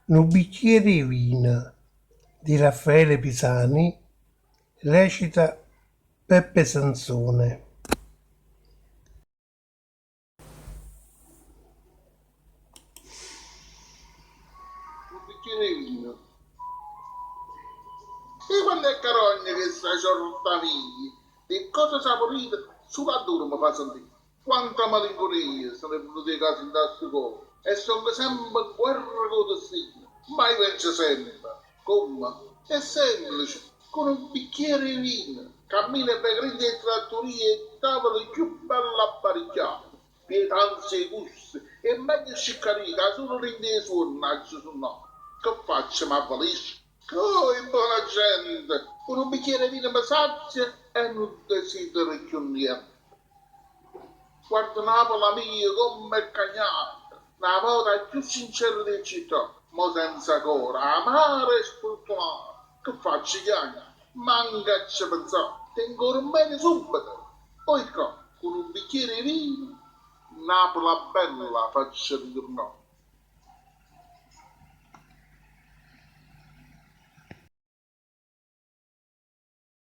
Un bicchiere di vino di Raffaele Pisani recita Peppe Sansone. Un bicchiere di vino. E quando è carogna che sta ciortaviglia, di cosa saporite, sulla dura mi fa sentire. Quanta malinconia sono venute case in questo cuore. E sono sempre in guerra con il destino. Ma io penso sempre, come? È semplice, con un bicchiere di vino. Cammina per grandi trattorie e tavoli più belli apparecchiati. Pietanze e gusti, e meglio sciccarita, solo rinde i suonaggi su no. Che faccio, ma avvalisco? Oh, buona gente, con un bicchiere di vino mi sazia e non desidero più niente. Guarda Napoli mia come è cagnata, una volta più sincera di città, ma senza cuore, amare e sfortunare. Che faccio, chiagna? Manca a ci pensare, tengo ormai subito. Poi qua, con un bicchiere di vino, Napoli bella faccio ritornare.